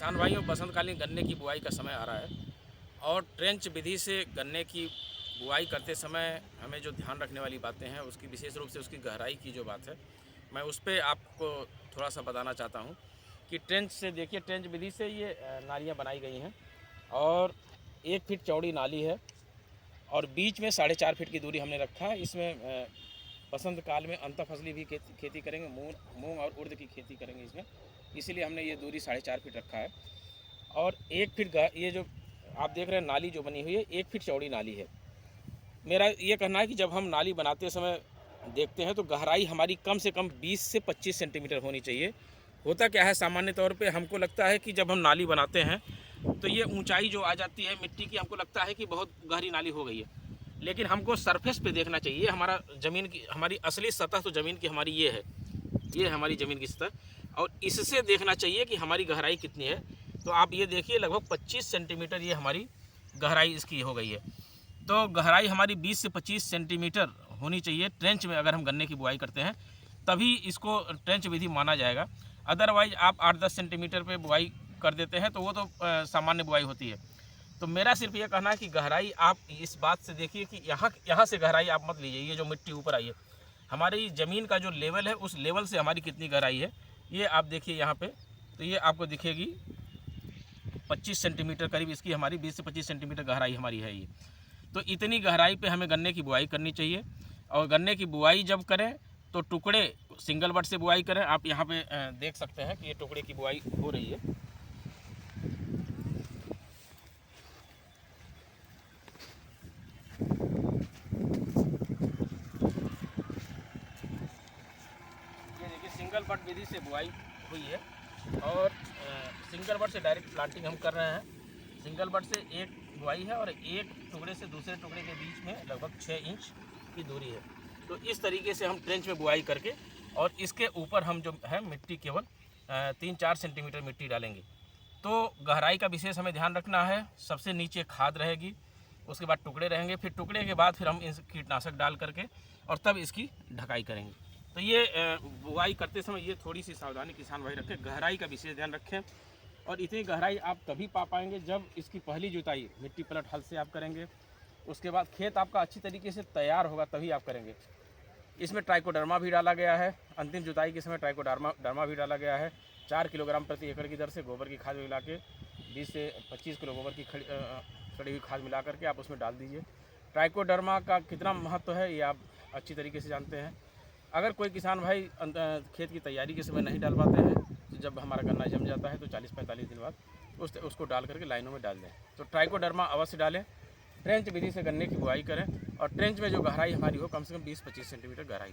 किसान भाइयों, बसंतकालीन गन्ने की बुआई का समय आ रहा है और ट्रेंच विधि से गन्ने की बुआई करते समय हमें जो ध्यान रखने वाली बातें हैं, उसकी विशेष रूप से उसकी गहराई की जो बात है, मैं उस पे आपको थोड़ा सा बताना चाहता हूँ कि ट्रेंच से देखिए, ट्रेंच विधि से ये नालियाँ बनाई गई हैं और 1 फीट चौड़ी नाली है और बीच में 4.5 फीट की दूरी हमने रखा है। इसमें बसंत काल में अंतर फसली भी खेती करेंगे, मूंग और उर्द की खेती करेंगे इसमें, इसीलिए हमने ये दूरी 4.5 फीट रखा है। और 1 फीट ये जो आप देख रहे हैं नाली जो बनी हुई है, 1 फीट चौड़ी नाली है। मेरा ये कहना है कि जब हम नाली बनाते समय देखते हैं तो गहराई हमारी कम से कम 20 से 25 सेंटीमीटर होनी चाहिए। होता क्या है, सामान्य तौर पे हमको लगता है कि जब हम नाली बनाते हैं तो ये ऊंचाई जो आ जाती है मिट्टी की, हमको लगता है कि बहुत गहरी नाली हो गई है, लेकिन हमको सरफेस पे देखना चाहिए। हमारा ज़मीन की, हमारी असली सतह तो ज़मीन की हमारी ये है, ये हमारी ज़मीन की सतह, और इससे देखना चाहिए कि हमारी गहराई कितनी है। तो आप ये देखिए, लगभग 25 सेंटीमीटर ये हमारी गहराई इसकी हो गई है। तो गहराई हमारी 20 से 25 सेंटीमीटर होनी चाहिए ट्रेंच में। अगर हम गन्ने की बुआई करते हैं तभी इसको ट्रेंच विधि माना जाएगा। अदरवाइज आप 8-10 सेंटीमीटर पे बुआई कर देते हैं तो वो तो सामान्य बुआई होती है। तो मेरा सिर्फ ये कहना है कि गहराई आप इस बात से देखिए कि यहाँ से गहराई आप मत लीजिए। ये जो मिट्टी ऊपर आई है, हमारी ज़मीन का जो लेवल है, उस लेवल से हमारी कितनी गहराई है ये आप देखिए यहाँ पे। तो ये आपको दिखेगी 25 सेंटीमीटर करीब इसकी, हमारी 20 से 25 सेंटीमीटर गहराई हमारी है ये। तो इतनी गहराई पे हमें गन्ने की बुआई करनी चाहिए। और गन्ने की बुआई जब करें तो टुकड़े सिंगल बट से बुआई करें। आप यहाँ पे देख सकते हैं कि ये टुकड़े की बुआई हो रही है। ये देखिए, सिंगल बट विधि से बुआई हुई है और सिंगल बट से डायरेक्ट प्लांटिंग हम कर रहे हैं। सिंगल बट से एक बुआई है और एक टुकड़े से दूसरे टुकड़े के बीच में लगभग 6 इंच की दूरी है। तो इस तरीके से हम ट्रेंच में बुआई करके और इसके ऊपर हम जो है मिट्टी केवल 3-4 सेंटीमीटर मिट्टी डालेंगे। तो गहराई का विशेष हमें ध्यान रखना है। सबसे नीचे खाद रहेगी, उसके बाद टुकड़े रहेंगे, फिर टुकड़े के बाद फिर हम इस कीटनाशक डाल करके और तब इसकी ढकाई करेंगे। तो ये बुआई करते समय ये थोड़ी सी सावधानी किसान भाई रखें, गहराई का विशेष ध्यान रखें। और इतनी गहराई आप तभी पा पाएंगे जब इसकी पहली जुताई मिट्टी पलट हल से आप करेंगे। उसके बाद खेत आपका अच्छी तरीके से तैयार होगा तभी आप करेंगे। इसमें ट्राइकोडर्मा भी डाला गया है। अंतिम जुताई के समय ट्राइकोडर्मा भी डाला गया है। 4 किलोग्राम प्रति एकड़ की दर से गोबर की खाद मिला के 20 से 25 किलो गोबर की सड़ी हुई खाद मिला करके आप उसमें डाल दीजिए। ट्राइकोडर्मा का कितना महत्व है ये आप अच्छी तरीके से जानते हैं। अगर कोई किसान भाई खेत की तैयारी के समय नहीं डाल पाते हैं, तो जब हमारा गन्ना जम जाता है तो 40-45 दिन बाद उसको डाल करके लाइनों में डाल दें। तो ट्राइकोडर्मा अवश्य डालें। ट्रेंच विधि से गन्ने की बुआई करें और ट्रेंच में जो गहराई हमारी हो कम से कम 20-25 सेंटीमीटर गहराई।